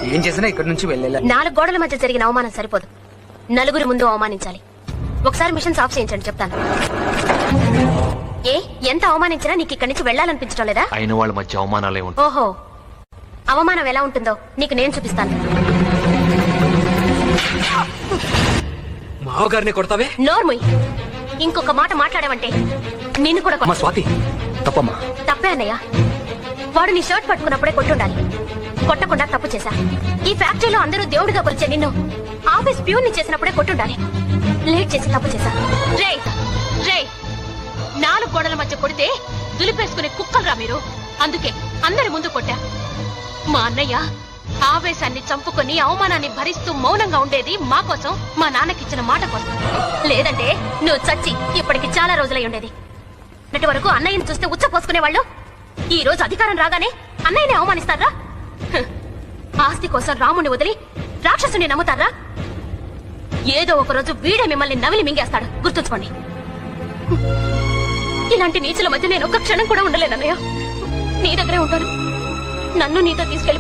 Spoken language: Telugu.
ఏం చేసినా ఇక్కడ నుంచి వెళ్ళేలా. 4 గోడల మధ్య జరిగిన అవమానం సరిపోదు, నలుగురి ముందు అవమానించాలి. ఒకసారి మిషన్ ఆఫ్ చేయించండి, చెప్తాను. ఏ ఎంత అవమానించినా నీకు ఇక్కడి నుంచి వెళ్ళాలనిపించడం లేదా? అయిన వాళ్ళ మధ్య అవమానాలే ఉంటాయి. ఓహో, అవమానం ఎలా ఉంటుందో నీకు నేను చూపిస్తాను. మావగారిని కొడతావే? నోర్ముయ్, ఇంకొక మాట మాట్లాడావంటే నిన్ను కూడా అమ్మా స్వాతి, తప్పమ్మా. తప్పే అన్నయ్య. వాడు నీ షర్ట్ పట్టుకున్నప్పుడే కొట్టుండాలి, కొట్టకుండా తప్పు చేశా. ఈ ఫ్యాక్టరీలో అందరూ దేవుడిగా కొలిచే నిన్ను ఆఫీస్ ప్యూన్ ని చేసినప్పుడే కొట్టుండాలి. లేట్ చేసి తప్పు చేశా. రే రే 4 గోడల మధ్య కొడితే దులిపేసుకునే కుక్కలురా మీరు. అందుకే అందరి ముందు కొట్టా. మా అన్నయ్య ఆవేశాన్ని చంపుకొని అవమానాన్ని భరిస్తూ మౌనంగా ఉండేది మా కోసం, మా నాన్నకిచ్చిన మాట కోసం. లేదంటే నువ్వు చచ్చి ఇప్పటికి చాలా రోజులై ఉండేది. ఇప్పటి వరకు అన్నయ్యని చూస్తే ఉచ్చ పోసుకునేవాళ్ళు ఈ రోజు అధికారం రాగానే అన్నయ్యని అవమానిస్తారా? ఆస్తి కోసం రాముని వదిలి రాక్షసుని నమ్ముతారా? ఏదో ఒక రోజు వీడే మిమ్మల్ని నవిలి మింగేస్తాడు, గుర్తుంచుకోండి. ఇలాంటి నీచుల మధ్య నేను ఒక్క క్షణం కూడా ఉండలేనన్నయ్య. నీ దగ్గరే ఉంటాను. నన్ను నీతో తీసుకెళ్లి